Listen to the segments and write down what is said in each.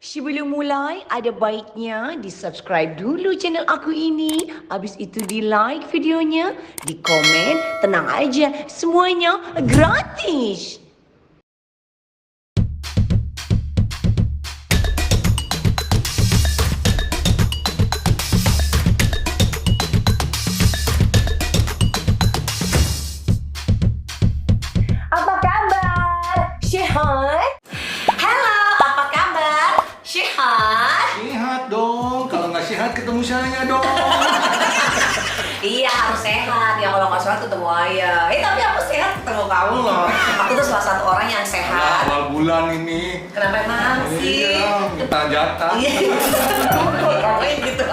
Sebelum mulai, ada baiknya di-subscribe dulu channel aku ini. Habis itu di-like videonya, di-komen, tenang aja, semuanya gratis. Apa kabar? Sehat? Halo, apa kabar? Sehat? Sehat dong, kalau nggak sehat ketemu saya dong. Iya, harus sehat. Ya kalau nggak sehat ketemu ayah. Tapi aku sehat ketemu kamu loh. Aku tuh salah satu orang yang Ya, sehat. awal bulan ini. Kenapa emang sih? Iya, minta jatah. Iya. Ngomongin gitu.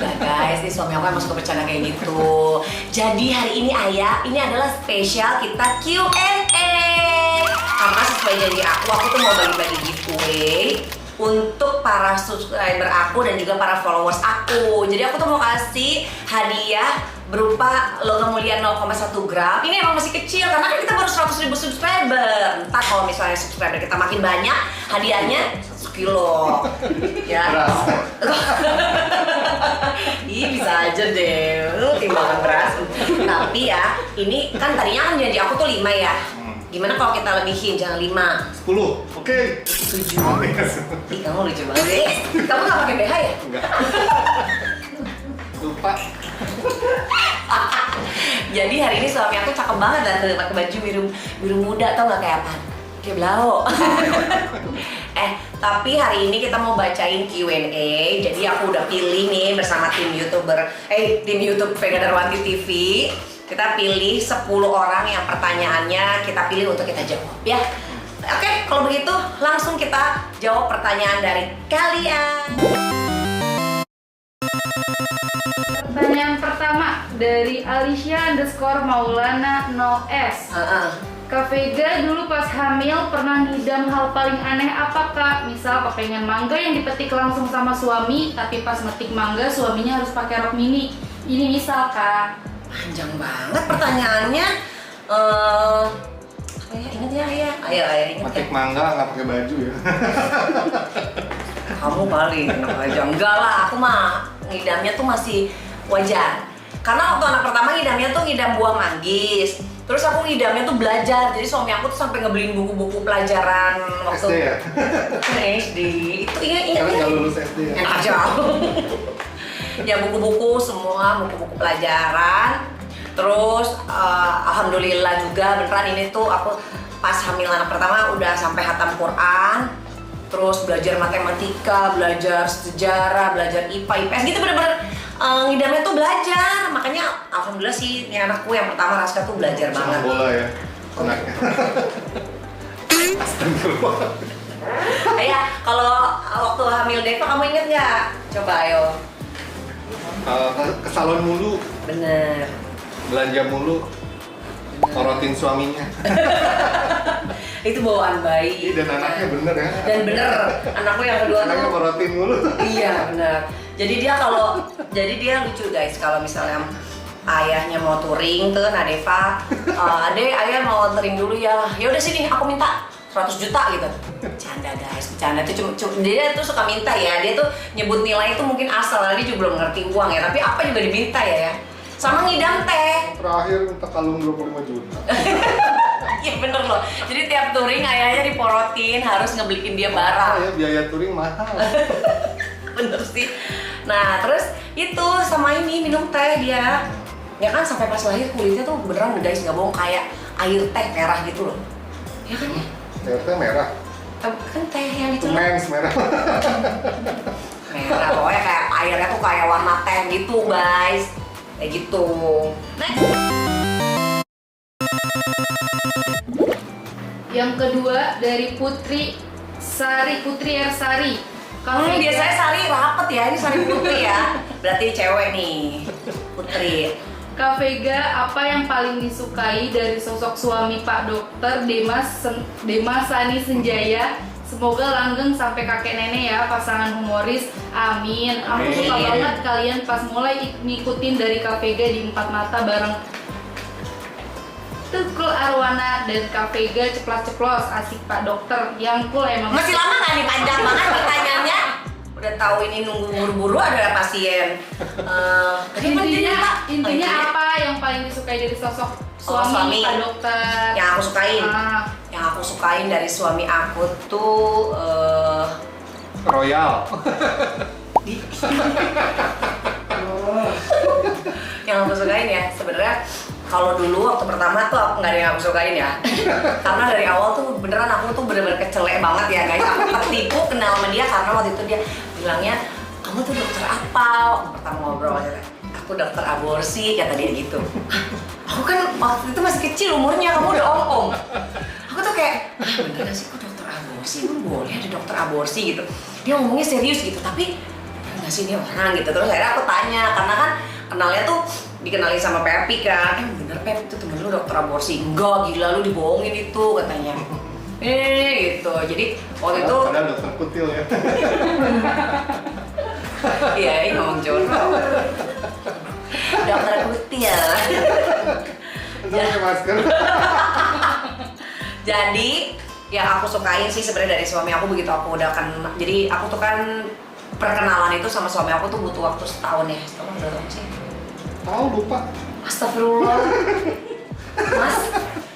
Nah guys, ini suami aku emang suka bercanda kayak gitu. Jadi hari ini ayah, ini adalah spesial kita Q&A. Karena sesuai janji aku tuh mau bagi-bagi giveaway untuk para subscriber aku dan juga para followers aku. Jadi aku tuh mau kasih hadiah berupa logam mulia 0,1 gram. Ini emang masih kecil karena kan kita baru 100.000 subscriber. Ntar kalau misalnya subscriber kita makin banyak, hadiahnya 1 kilo. Ya. Ih, bisa aja deh. Lu timbangan beras. Tapi ya, ini kan tadinya kan janji aku tuh 5 ya. Gimana kalau kita lebihin, jangan 5? 10, oke. 7. Ih, kamu lucu banget. Kamu gak pakai BH ya? Enggak. Lupa. Jadi hari ini suami aku cakep banget dan pakai baju biru muda, tau gak kayak apa? Kayak blau. Tapi hari ini kita mau bacain Q&A. Jadi aku udah pilih nih bersama tim YouTube Vega Darwanti TV. Kita pilih 10 orang yang pertanyaannya kita pilih untuk kita jawab ya. Oke, kalau begitu langsung kita jawab pertanyaan dari kalian. Pertanyaan pertama dari Alicia_Maulana 0S. Kak Vega dulu pas hamil pernah ngidam hal paling aneh apa kak? Misal kepengen mangga yang dipetik langsung sama suami, tapi pas metik mangga suaminya harus pakai rok mini. Ini misal kak. Panjang banget pertanyaannya. Ingat ya, ayah. Ayo, ingat Matik ya. mangga nggak pakai baju ya. Kamu paling enak aja. Enggak lah, aku mah ngidamnya tuh masih wajar. Karena waktu anak pertama ngidamnya tuh ngidam buah manggis. Terus aku ngidamnya tuh belajar. Jadi suami aku tuh sampai ngebeliin buku-buku pelajaran waktu SD ya? SD. Itu ingat. Karena nggak lulus SD ya? Enak aja. Ya buku-buku semua, buku-buku pelajaran. Terus alhamdulillah juga beneran ini tuh aku pas hamil anak pertama udah sampai hatam Quran. Terus belajar matematika, belajar sejarah, belajar IPA, IPS gitu bener-bener ngidamnya tuh belajar. Makanya alhamdulillah sih ini anakku yang pertama Raska tuh belajar Sama banget. bola ya, anaknya. Astagfirullah. Ayah, kalau waktu hamil Deva kamu inget nggak? Coba ayo. Ke salon mulu, Bener. belanja mulu, korotin suaminya. Itu bawaan bayi. Dan anaknya bener ya. Dan bener, anakku yang kedua Anaknya tuh. korotin mulu. Iya benar. Jadi dia lucu guys kalau misalnya ayahnya mau touring tuh Nadeva, ayah mau touring dulu ya. Ya udah sini aku minta 100 juta gitu. Canda guys, bercanda tuh cuma dia tuh suka minta ya. Dia tuh nyebut nilai itu mungkin asal, dia juga belum ngerti uang ya. Tapi apa juga diminta ya. Sama ngidam teh. Terakhir minta kalung 25 juta. Iya bener loh. Jadi tiap touring ayahnya diporotin harus ngebeliin dia barang. Ya biaya touring mahal. Bener sih. Nah terus itu sama ini minum teh dia. Ya kan sampai pas lahir kulitnya tuh beneran guys nggak bohong kayak air teh merah gitu loh. Ya kan ya? Ternyata merah. Kan teh yang itu loh. Mens merah. Merah pokoknya kayak airnya tuh kayak warna teh gitu guys. Kayak gitu. Next. Yang kedua dari Putri Ersari. Kak Vega, Biasanya Sari rapet ya, ini Sari Putri ya. Berarti cewek nih, Putri. Kak Vega, apa yang paling disukai dari sosok suami Pak Dokter Demas Sani Senjaya? Semoga langgeng sampai kakek nenek ya, pasangan humoris. Amin. Aku suka Amin. banget kalian pas mulai ngikutin dari Kak Vega di Empat Mata bareng Tukul Arwana dan Kak Vega ceplas-ceplos, asik Pak Dokter. Yang cool emang. Masih lama nggak nih panjang tahu ini nunggu buru-buru ada pasien. Tadi apa Intinya, Pak? intinya apa yang paling disukai dari sosok suami, suami. Pak Dokter? Yang aku sukain. Ah, Yang aku sukain dari suami aku tuh Royal. yang aku sukain ya sebenarnya kalau dulu waktu pertama tuh aku nggak ada yang aku sukain ya karena dari awal tuh beneran aku tuh bener-bener kecelek banget ya guys. Aku ketipu kenal sama dia karena waktu itu dia bilangnya kamu tuh dokter apa waktu pertama ngobrol aja. Aku dokter aborsi kata dia gitu. Aku kan waktu itu masih kecil umurnya, kamu udah om. Aku tuh kayak beneran sih kok dokter aborsi, emang boleh ada dokter aborsi gitu. Dia ngomongnya serius gitu tapi nggak sih ini orang gitu. Terus akhirnya aku tanya karena kan kenalnya tuh dikenalin sama Pepi kan. Bener Pep itu temen lu dokter aborsi? Enggak, gila lu dibohongin itu katanya. Gitu. Jadi waktu itu Padahal dokter kutil ya. iya ini ngomong jorok. Dokter kutil. Itu pakai masker. Jadi yang aku sukain sih sebenarnya dari suami aku begitu aku udah kan. Jadi aku tuh kan perkenalan itu sama suami aku tuh butuh waktu setahun ya. Setahun udah tahun sih. Tahu lupa. Astagfirullah. Mas,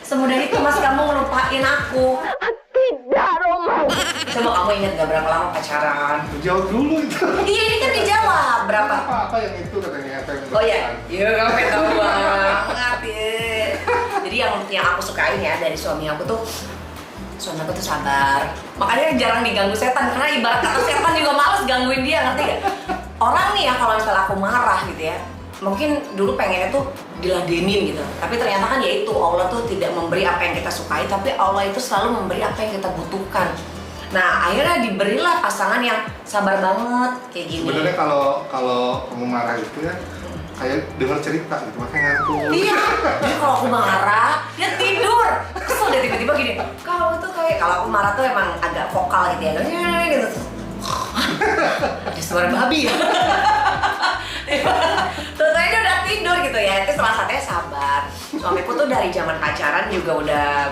semudah itu mas kamu ngelupain aku. Tidak, Roman. Coba kamu ingat gak berapa lama pacaran? Jawab dulu itu. Iya ini kan dijawab berapa? Apa yang itu katanya apa yang Oh iya, iya kamu tahu banget ya. Jadi yang aku sukain ya dari suami aku tuh sabar. Makanya jarang diganggu setan karena ibarat kata setan juga males gangguin dia, ngerti gak? Orang nih ya kalau misalnya aku marah gitu ya, mungkin dulu pengennya tuh diladenin gitu. Tapi ternyata kan ya itu Allah tuh tidak memberi apa yang kita sukai, tapi Allah itu selalu memberi apa yang kita butuhkan. Nah akhirnya diberilah pasangan yang sabar banget kayak gini. Sebenarnya kalau kamu marah itu ya kayak dengar cerita gitu makanya ngantuk. Iya, jadi kalau aku marah, dia tidur. Kesel dia tiba-tiba gini. Kamu tuh kayak kalau aku marah tuh emang agak vokal gitu ya. Gitu. Ada suara babi ya. Terus dia udah tidur gitu ya. Itu salah satunya sabar. Suamiku tuh dari zaman pacaran juga udah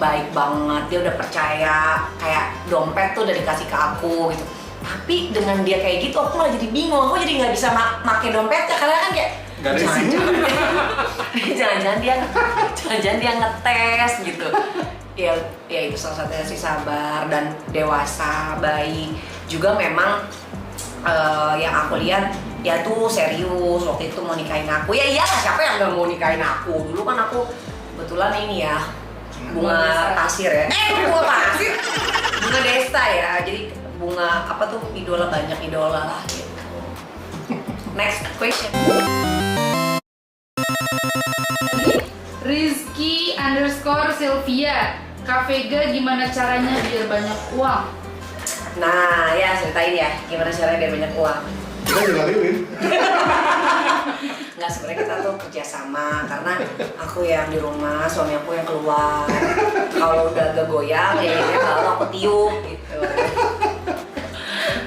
baik banget. Dia udah percaya kayak dompet tuh udah dikasih ke aku gitu. Tapi dengan dia kayak gitu aku malah jadi bingung, aku jadi nggak bisa make dompetnya karena kan kayak Gak ada isinya. jangan-jangan dia ngetes gitu. Ya itu salah satunya sih sabar dan dewasa, baik. Juga memang yang aku lihat ya tuh serius waktu itu mau nikahin aku. Ya iyalah siapa yang nggak mau nikahin aku? Dulu kan aku kebetulan ini ya bunga pasir ya. Bunga pasir? Bunga desa ya. Jadi bunga apa tuh idola banyak idola lah gitu. Next question. Rizky_Sylvia, Kak Vega gimana caranya biar banyak uang? Nah ya ceritain ya gimana caranya biar banyak uang. Kita juga lilin. Nggak sebenarnya kita tuh kerjasama karena aku yang di rumah, suami aku yang keluar. Kalau udah agak goyang ya kalau aku tiup gitu.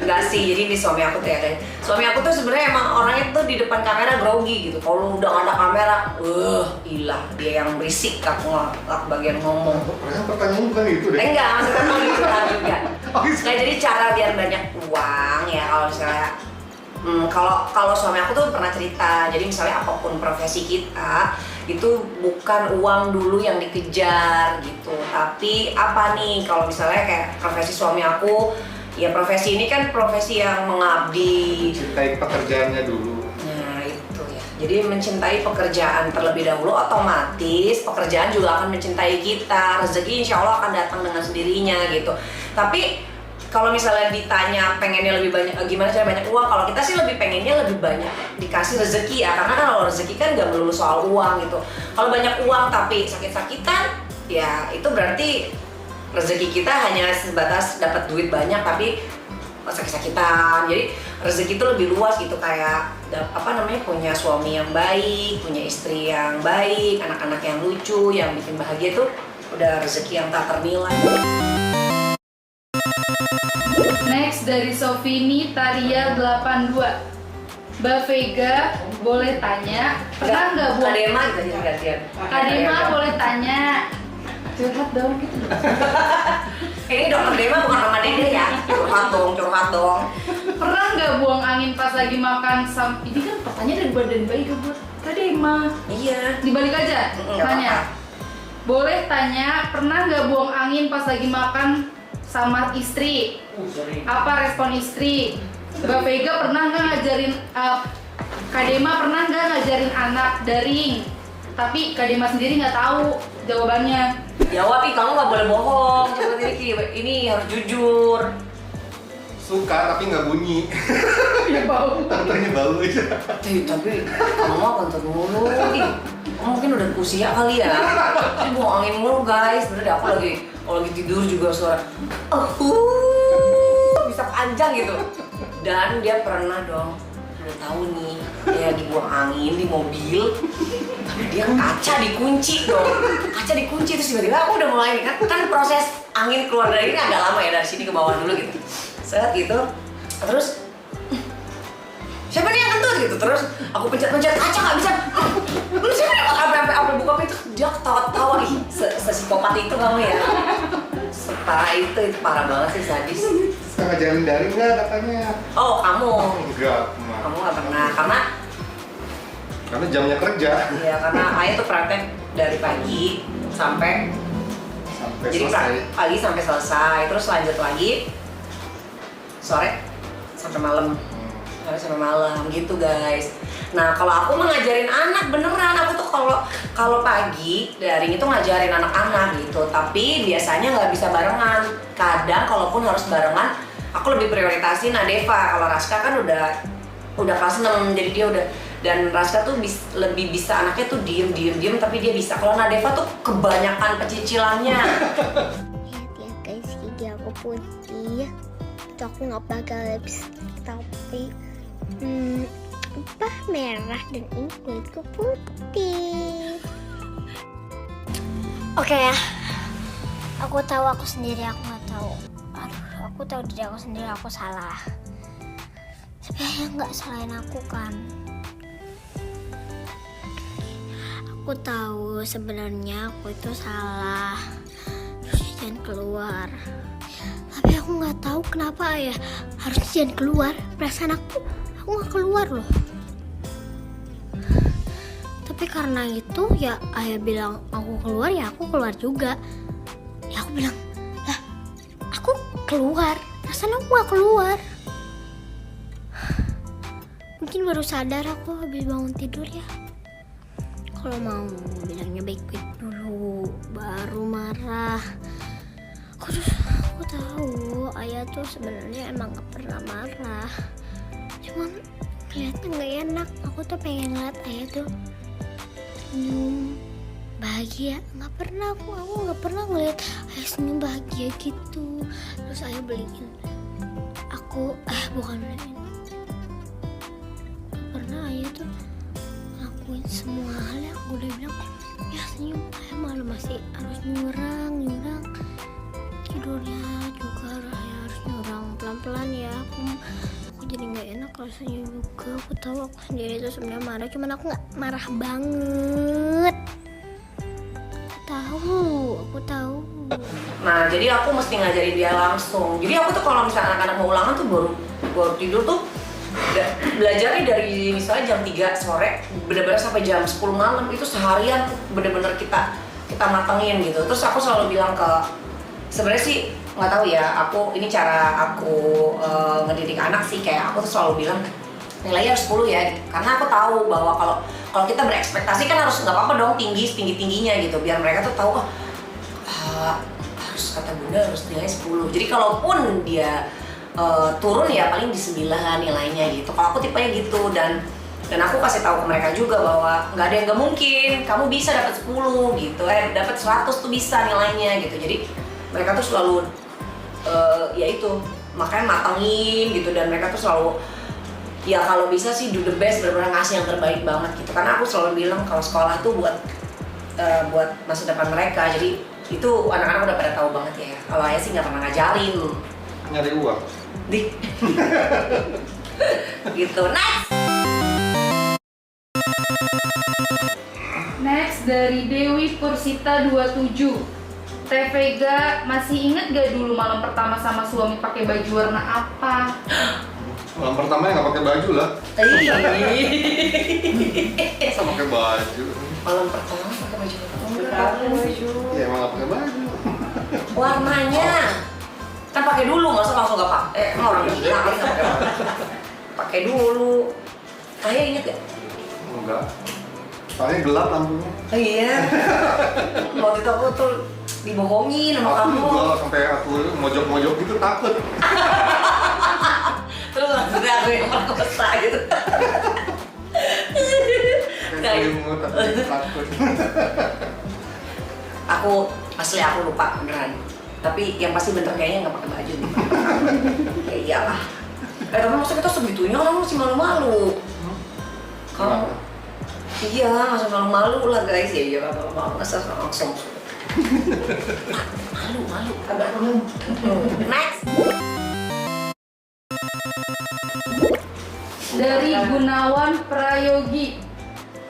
Enggak sih, jadi di suami aku tuh ya kan. Suami aku tuh sebenarnya emang orangnya tuh di depan kamera grogi gitu. Kalau udah nggak ada kamera, hilang. Dia yang berisik, aku bagian ngomong. Pertanyaan bukan itu deh. Enggak, maksudnya mau gitu lah juga. Oh, gitu. Nah jadi cara biar banyak uang ya kalau misalnya kalau suami aku tuh pernah cerita, jadi misalnya apapun profesi kita itu bukan uang dulu yang dikejar gitu, tapi apa nih kalau misalnya kayak profesi suami aku. Ya profesi ini kan profesi yang mengabdi. Cintai pekerjaannya dulu. Nah itu ya. Jadi mencintai pekerjaan terlebih dahulu, otomatis pekerjaan juga akan mencintai kita. Rezeki insya Allah akan datang dengan sendirinya gitu. Tapi kalau misalnya ditanya pengennya lebih banyak, gimana cara banyak uang? Kalau kita sih lebih pengennya lebih banyak dikasih rezeki ya. Karena kan kalau rezeki kan nggak melulu soal uang gitu. Kalau banyak uang tapi sakit-sakitan, ya itu berarti rezeki kita hanya sebatas dapat duit banyak tapi sakit-sakitan. Jadi rezeki itu lebih luas gitu, kayak punya suami yang baik, punya istri yang baik, anak-anak yang lucu, yang bikin bahagia itu udah rezeki yang tak ternilai. Next dari Sofini Taria 82. Mbak Vega boleh tanya, pernah nggak buat Kadema gitu aja gantian. Kadema boleh tanya, curhat dong gitu. Ini dokter Dema bukan nama Dede ya. Curhat dong. Pernah nggak buang angin pas lagi makan ini kan pertanyaan dari badan bayi ke buat tadi mah. Iya. Dibalik aja, Nggak tanya. apa-apa. Boleh tanya, pernah nggak buang angin pas lagi makan sama istri? Apa respon istri? Mbak Vega pernah nggak ngajarin, Kak Dema pernah nggak ngajarin anak daring? Tapi Kak Dema sendiri nggak tahu jawabannya. Jawab, kamu nggak boleh bohong. Coba ini harus jujur. Suka tapi nggak bunyi. Ya bau. Tentunya bau aja. Tapi kamu mah kentut mulu. Kamu mungkin udah usia kali ya. Ini buang angin mulu guys. Bener deh, aku kalau lagi tidur juga suara bisa panjang gitu. Dan dia pernah dong, udah tahu nih, dia lagi buang angin di mobil. Tapi dia kaca dikunci dong. Kaca dikunci terus tiba-tiba aku udah mulai kan proses angin keluar dari ini agak lama ya, dari sini ke bawah dulu gitu. Set gitu, terus siapa nih yang kentut gitu, terus aku pencet-pencet kaca nggak bisa. Lu siapa nih, sampai buka pintu dia ketawa-tawa. Ih, sesikopat itu kamu ya. Separah itu parah banget sih, sadis. Suka ngajarin daring nggak katanya? Oh kamu? Enggak, Kamu nggak pernah karena jamnya kerja. Iya, karena Ayah tuh praktek dari pagi sampai jadi selesai. pagi sampai selesai, terus lanjut lagi sore sampai malam. Sampai malam gitu guys. Nah kalau aku mengajarin anak beneran, aku tuh kalau pagi daring itu ngajarin anak-anak gitu, tapi biasanya nggak bisa barengan. Kadang kalaupun harus barengan, aku lebih prioritasin Nadeva. Kalau Raska kan udah kelas 6, jadi dia udah, dan Raska tuh lebih bisa, anaknya tuh diem tapi dia bisa. Kalau Nadeva tuh kebanyakan pecicilannya. Lihat ya guys, gigi aku putih. Itu aku nggak pakai lipstick tapi merah, dan ini kulitku putih. Oke ya, aku tahu aku sendiri aku nggak tahu. Aku tahu diri aku sendiri aku salah. Sebenarnya nggak salahin aku kan. Aku tahu sebenarnya aku itu salah. Terus jangan keluar. Tapi aku nggak tahu kenapa ya harus jangan keluar. Perasaan aku nggak keluar loh. Tapi karena itu ya ayah bilang aku keluar, ya aku keluar juga. Ya aku bilang, lah aku keluar, perasaan aku nggak keluar. Mungkin baru sadar aku habis bangun tidur ya. Kalau mau bilangnya baik-baik dulu, baru marah. Aku tahu ayah tuh sebenarnya emang gak pernah marah. Cuman keliatan gak enak. Aku tuh pengen ngeliat ayah tuh senyum bahagia. Aku gak pernah ngeliat ayah senyum bahagia gitu. Terus ayah beliin aku, bukan beliin. Gak pernah ayah tuh ngelakuin semua hal yang aku udah bilang ya senyum. Ayah malah masih harus nyurang. Tidurnya juga harus nyurang pelan-pelan ya. Aku jadi nggak enak rasanya juga. Aku tahu aku sendiri itu sebenarnya marah, cuman aku nggak marah banget. Aku tahu. Nah jadi aku mesti ngajarin dia langsung. Jadi aku tuh kalau misalnya anak-anak mau ulangan tuh baru tidur tuh belajarnya dari misalnya jam 3 sore bener-bener sampai jam 10 malam. Itu seharian bener-bener kita matengin gitu. Terus aku selalu bilang ke, sebenarnya sih nggak tahu ya, ini cara aku ngedidik anak sih, kayak aku tuh selalu bilang nilainya harus 10 ya gitu. Karena aku tahu bahwa kalau kita berekspektasi kan harus nggak apa-apa dong tingginya gitu, biar mereka tuh tahu harus, kata bunda harus nilai 10. Jadi kalaupun dia turun ya paling di 9 nilainya gitu. Kalau aku tipenya gitu, dan aku kasih tahu ke mereka juga bahwa nggak ada yang nggak mungkin, kamu bisa dapat 10 gitu, dapat 100 tuh bisa nilainya gitu. Jadi mereka tuh selalu ya itu, makanya matengin gitu, dan mereka tuh selalu ya kalau bisa sih do the best, benar-benar ngasih yang terbaik banget gitu. Karena aku selalu bilang kalau sekolah tuh buat masa depan mereka. Jadi itu anak-anak udah pada tahu banget ya. Kalau ayah sih nggak pernah ngajarin. Nyari uang. Gitu. Next dari Dewi Pursita 27. Teh Vega, masih inget gak dulu malam pertama sama suami pakai baju warna apa? Malam pertama ya nggak pakai baju lah. Masa pakai baju? Malam pertama pakai baju apa? Enggak pakai baju. Iya emang nggak pakai baju. Warnanya kan pakai dulu, nggak usah langsung nggak pakai. Orang gila kali nggak pakai warna. Pakai dulu. Ayah inget gak? Enggak. Soalnya gelap lampunya. Oh iya. Waktu itu aku tuh dibohongin sama kamu. Gua sampai aku mojok-mojok gitu takut. Terus maksudnya aku yang merkosa gitu. Kayak selimut tapi takut. Aku asli aku lupa beneran. Tapi yang pasti bener kayaknya nggak pakai baju nih. Ya iyalah. Tapi maksudnya kita segitunya orang masih malu-malu. Kalau iya masih malu-malu lah guys, ya iya malu-malu masa langsung. Malu agak malu. Next. Dari Gunawan Prayogi.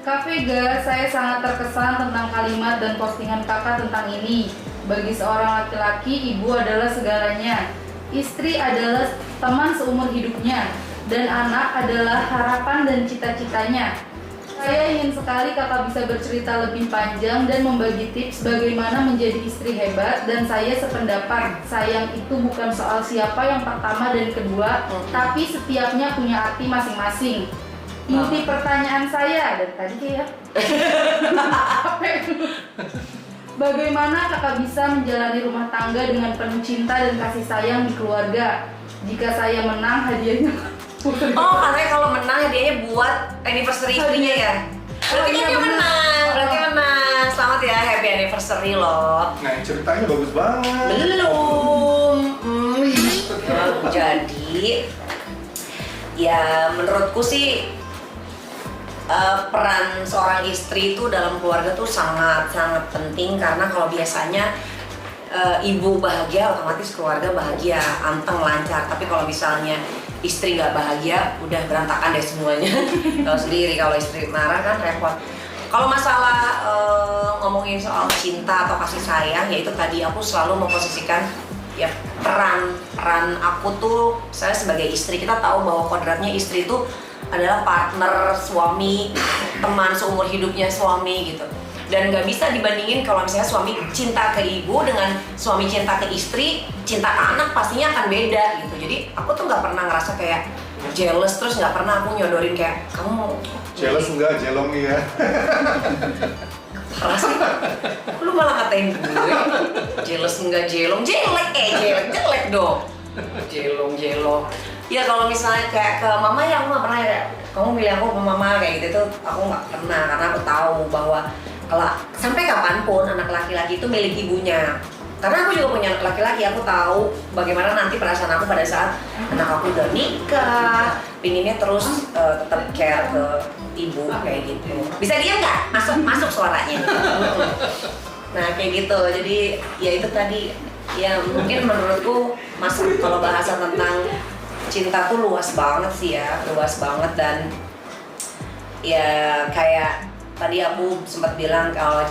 Kak Vega, saya sangat terkesan tentang kalimat dan postingan kakak tentang ini. Bagi seorang laki-laki, ibu adalah segalanya. Istri adalah teman seumur hidupnya. Dan anak adalah harapan dan cita-citanya. Saya ingin sekali kakak bisa bercerita lebih panjang dan membagi tips bagaimana menjadi istri hebat. Dan saya sependapat, sayang itu bukan soal siapa yang pertama dan kedua, tapi setiapnya punya arti masing-masing. Inti pertanyaan saya, dan tadi kayak bagaimana kakak bisa menjalani rumah tangga dengan penuh cinta dan kasih sayang di keluarga? Jika saya menang, hadiahnya Oh, katanya kalau menang hadiahnya buat anniversary istrinya ya? Berarti kan dia menang, berarti menang. Selamat ya, happy anniversary loh. Nah ceritanya bagus banget. Belum. Jadi, ya menurutku sih peran seorang istri itu dalam keluarga tuh sangat penting, karena kalau biasanya ibu bahagia otomatis keluarga bahagia, anteng, lancar. Tapi kalau misalnya istri nggak bahagia, udah berantakan deh semuanya. Tahu sendiri kalau istri marah kan repot. Kalau masalah ngomongin soal cinta atau kasih sayang, ya itu tadi aku selalu memposisikan ya peran aku tuh, saya sebagai istri, kita tahu bahwa kodratnya istri itu adalah partner suami, teman seumur hidupnya suami gitu. Dan nggak bisa dibandingin kalau misalnya suami cinta ke ibu dengan suami cinta ke istri, cinta ke anak pastinya akan beda gitu. Jadi aku tuh nggak pernah ngerasa kayak jealous, terus nggak pernah aku nyodorin kayak kamu Jealous enggak, jelong nih ya. parah sih. Lu malah ngatain gue jealous enggak jelong, jelek dong. Jelong. Ya kalau misalnya kayak ke mama ya aku nggak pernah ya, kamu milih aku ke mama kayak gitu tuh aku nggak pernah, karena aku tahu bahwa kalau sampai kapanpun anak laki-laki itu milik ibunya. Karena aku juga punya anak laki-laki, aku tahu bagaimana nanti perasaan aku pada saat anak aku udah nikah, pinginnya terus tetap care ke ibu kayak gitu. Bisa diam nggak? Masuk suaranya. Nah kayak gitu, jadi ya itu tadi ya mungkin menurutku masuk kalau bahasa tentang cinta tuh luas banget sih ya, luas banget. Dan ya kayak tadi aku sempat bilang kalau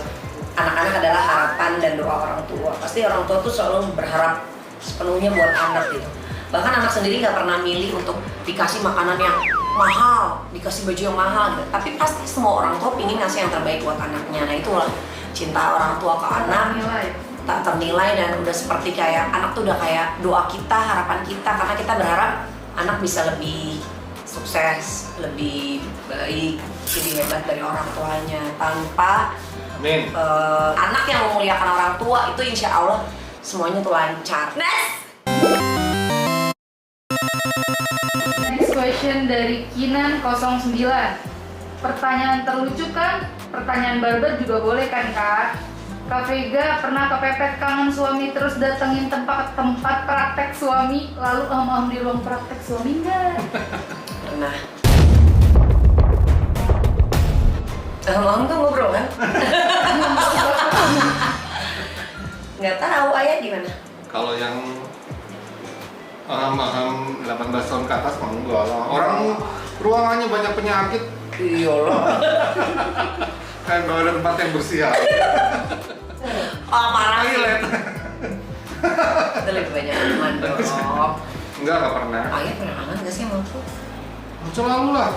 anak-anak adalah harapan dan doa orang tua. Pasti orang tua tuh selalu berharap sepenuhnya buat anak gitu. Bahkan anak sendiri nggak pernah milih untuk dikasih makanan yang mahal, dikasih baju yang mahal gitu. Tapi pasti semua orang tua pingin ngasih yang terbaik buat anaknya. Nah itulah cinta orang tua ke anak, tak ternilai. Dan udah seperti kayak anak tuh udah kayak doa kita, harapan kita, karena kita berharap anak bisa lebih sukses, lebih baik, jadi hebat dari orang tuanya. Tanpa anak yang memuliakan orang tua itu insya Allah semuanya tuh lancar. Next question dari Kinan 09. Pertanyaan terlucu kan? Pertanyaan barbar juga boleh kan Kak? Kak Vega pernah kepepet kangen suami terus datengin tempat praktek suami, lalu di ruang praktek suami nggak? Pernah. Mam tuh ngobrol kan? Nggak tahu, ayah gimana? Kalau yang aham 18 tahun ke atas mah enggak lah. Orang ruangannya banyak penyakit. Iyalah. Kan kalau ada tempat yang bersih ya. Oh marah sih. Toilet. Itu lebih banyak teman dong. Enggak pernah. Ayah pernah kangen gak sih sama aku? Selalu lah.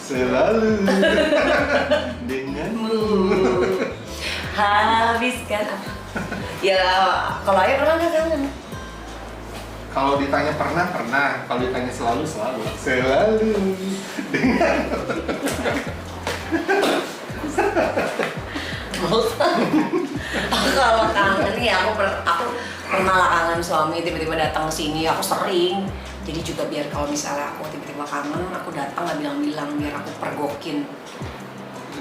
Selalu denganmu. Habiskan apa? Ya, kalau ayah pernah nggak kangen? Kalau ditanya pernah. Kalau ditanya selalu. Selalu dengan. Kalau kangen ya aku pernah lah kangen suami tiba-tiba datang ke sini. Aku sering. Jadi juga biar kalau misalnya aku tiba-tiba kangen, aku datang nggak bilang-bilang biar aku pergokin.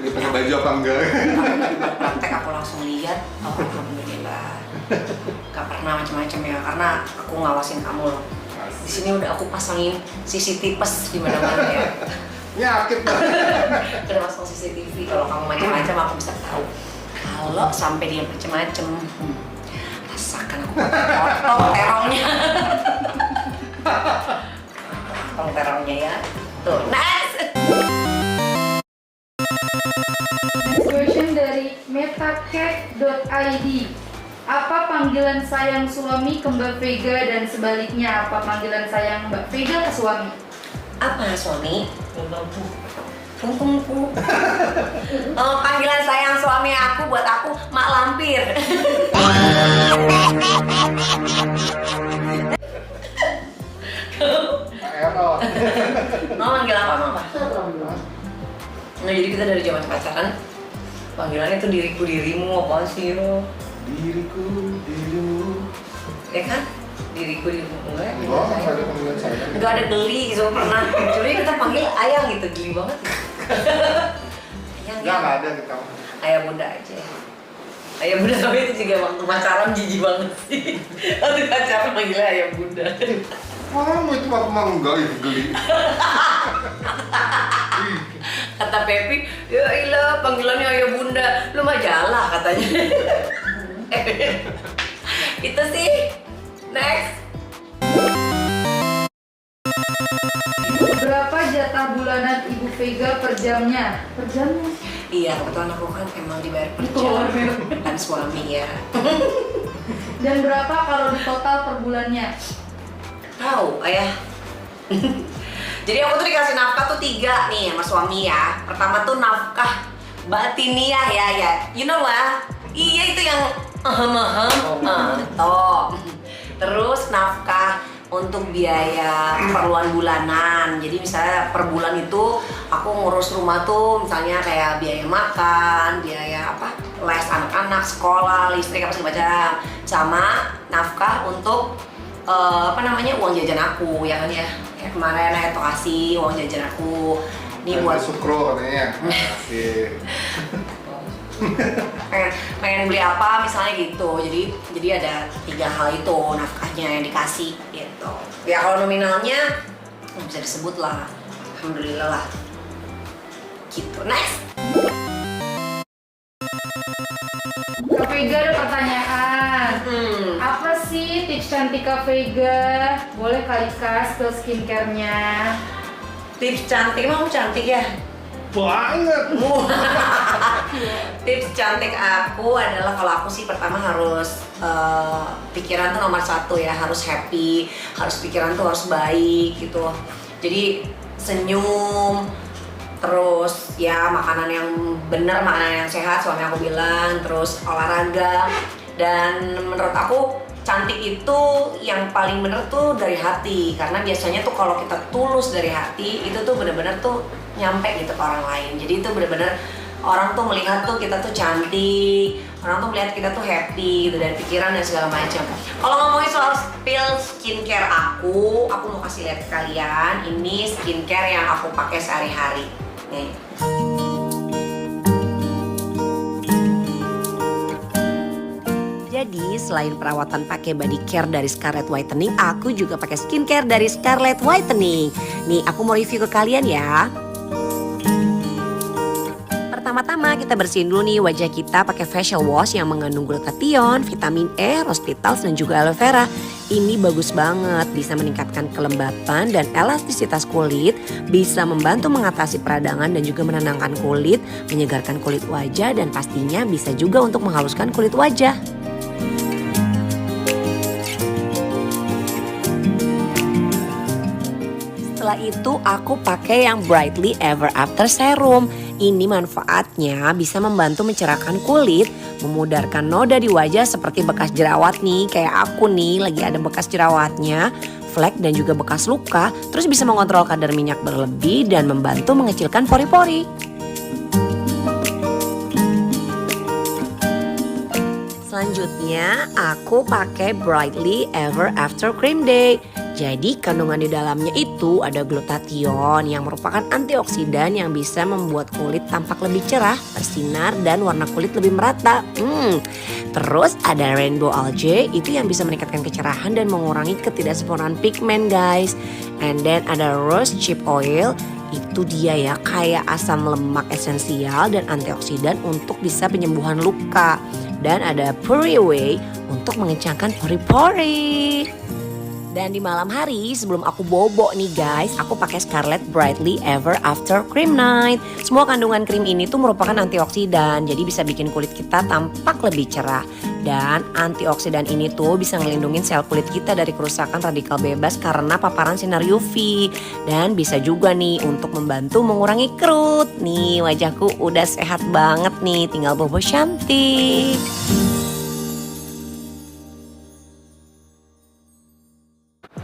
Dia pakai baju apa enggak? Praktek aku langsung lihat, oh alhamdulillah. Gak pernah macam-macam ya, karena aku ngawasin kamu loh. Di sini udah aku pasangin CCTV di mana-mana ya. Nyakit banget. Udah masuk CCTV, kalau kamu macam-macam aku bisa tahu. Kalau sampai dia macam-macam, rasakan aku potong terongnya. Potong terongnya ya. Tuh, next. Question dari metacat.id. Apa panggilan sayang suami ke Mbak Vega dan sebaliknya? Apa panggilan sayang Mbak Vega ke suami? Apa suami? Tunggu. Oh, panggilan sayang suami aku buat aku mak lampir. Error. Mau manggil apa? Nah, jadi kita dari zaman pacaran panggilannya tuh dirimu apa sih lo? Dirimu. Ya kan? Dirimu enggak? Enggak ada panggilan saya. Enggak ada geli gitu pernah. Jadi kita panggil ayang gitu, geli banget. Ayang. Enggak ada kita. Ayah bunda aja. Ayah bunda tapi itu juga waktu pacaran jijik banget sih. Waktu pacaran panggilnya ayah bunda. Kamu itu aku mah enggak itu geli. Kata Pepi, ya ilah panggilannya ayah bunda, lu majalah katanya. Itu sih. Next. Berapa jatah bulanan Ibu Vega per jamnya? Per jamnya? Iya, kebetulan aku kan emang dibayar per jam dan suami ya. Dan berapa kalau di total per bulannya? Tahu, ayah. Jadi aku tuh dikasih nafkah tuh 3 nih sama suami ya. Pertama tuh nafkah batiniah ya. You know lah. Iya itu yang toh. Terus nafkah untuk biaya keperluan bulanan. Jadi misalnya per bulan itu aku ngurus rumah tuh misalnya kayak biaya makan, biaya apa? Les anak-anak, sekolah, listrik apa segala macam. Sama nafkah untuk uang jajan aku ya kan ya. Kayak kemarin ayah tuh kasih uang jajan aku. Ini buat sukro katanya. Asik. pengen beli apa misalnya gitu, jadi ada 3 hal itu nafkahnya yang dikasih gitu ya. Kalau nominalnya bisa disebut lah, alhamdulillah lah gitu. Next. Kak Vega ada pertanyaan. Apa sih tips cantik Kak Vega? Boleh kali Kak ke skincare-nya? Tips cantik, emang aku cantik ya? Banget. Tips cantik aku adalah kalau aku sih pertama harus pikiran tuh nomor 1 ya, harus happy, harus pikiran tuh harus baik gitu. Jadi senyum, terus ya makanan yang benar, makanan yang sehat suami aku bilang, terus olahraga. Dan menurut aku cantik itu yang paling bener tuh dari hati, karena biasanya tuh kalau kita tulus dari hati itu tuh bener-bener tuh nyampe gitu ke orang lain. Jadi itu bener-bener orang tuh melihat tuh kita tuh cantik, orang tuh melihat kita tuh happy gitu, dari pikiran dan segala macam. Kalau ngomongin soal spill skincare aku mau kasih lihat ke kalian. Ini skincare yang aku pakai sehari-hari. Nih. Jadi selain perawatan pakai body care dari Scarlett Whitening, aku juga pakai skincare dari Scarlett Whitening. Nih aku mau review ke kalian ya. Pertama-tama kita bersihin dulu nih wajah kita pakai facial wash yang mengandung glutathione, vitamin E, rose petals dan juga aloe vera. Ini bagus banget, bisa meningkatkan kelembapan dan elastisitas kulit, bisa membantu mengatasi peradangan dan juga menenangkan kulit, menyegarkan kulit wajah, dan pastinya bisa juga untuk menghaluskan kulit wajah. Setelah itu aku pakai yang Brightly Ever After Serum. Ini manfaatnya bisa membantu mencerahkan kulit, memudarkan noda di wajah seperti bekas jerawat nih, kayak aku nih lagi ada bekas jerawatnya, flek dan juga bekas luka, terus bisa mengontrol kadar minyak berlebih dan membantu mengecilkan pori-pori. Selanjutnya aku pakai Brightly Ever After Cream Day. Jadi kandungan di dalamnya itu ada glutathione yang merupakan antioksidan yang bisa membuat kulit tampak lebih cerah, bersinar dan warna kulit lebih merata. Terus ada rainbow algae itu yang bisa meningkatkan kecerahan dan mengurangi ketidaksempurnaan pigmen guys. And then ada rose chip oil. Itu dia ya, kayak asam lemak esensial dan antioksidan untuk bisa penyembuhan luka. Dan ada Puri Away untuk mengencangkan pori-pori. Dan di malam hari sebelum aku bobo nih guys, aku pakai Scarlett Brightly Ever After Cream Night. Semua kandungan krim ini tuh merupakan antioksidan, jadi bisa bikin kulit kita tampak lebih cerah. Dan antioksidan ini tuh bisa ngelindungin sel kulit kita dari kerusakan radikal bebas karena paparan sinar UV. Dan bisa juga nih untuk membantu mengurangi kerut. Nih wajahku udah sehat banget nih, tinggal bobo cantik.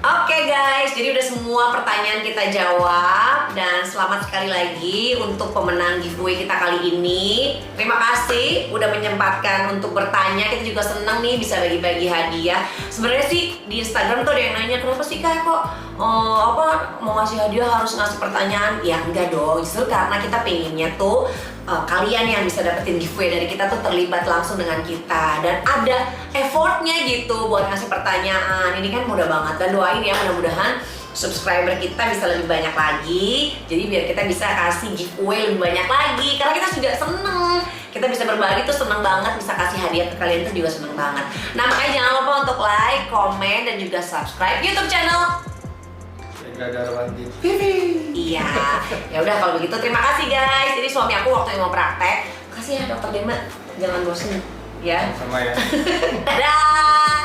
Oke guys, jadi udah semua pertanyaan kita jawab. Dan selamat sekali lagi untuk pemenang giveaway kita kali ini. Terima kasih udah menyempatkan untuk bertanya. Kita juga seneng nih bisa bagi-bagi hadiah. Sebenarnya sih di Instagram tuh ada yang nanya, kenapa sih Kak kok mau ngasih hadiah harus ngasih pertanyaan? Ya enggak dong, justru karena kita pengennya tuh kalian yang bisa dapetin giveaway dari kita tuh terlibat langsung dengan kita dan ada effortnya gitu buat ngasih pertanyaan. Ini kan mudah banget, dan doain ya mudah-mudahan subscriber kita bisa lebih banyak lagi, jadi biar kita bisa kasih giveaway lebih banyak lagi karena kita juga seneng, kita bisa berbagi tuh seneng banget, bisa kasih hadiah ke kalian tuh juga seneng banget. Nah makanya jangan lupa untuk like, komen, dan juga subscribe YouTube channel Iya, ya udah kalau begitu terima kasih guys. Jadi suami aku waktu yang mau praktek, makasih ya dokter Dema, jangan bosen ya. Sama ya. Dadah.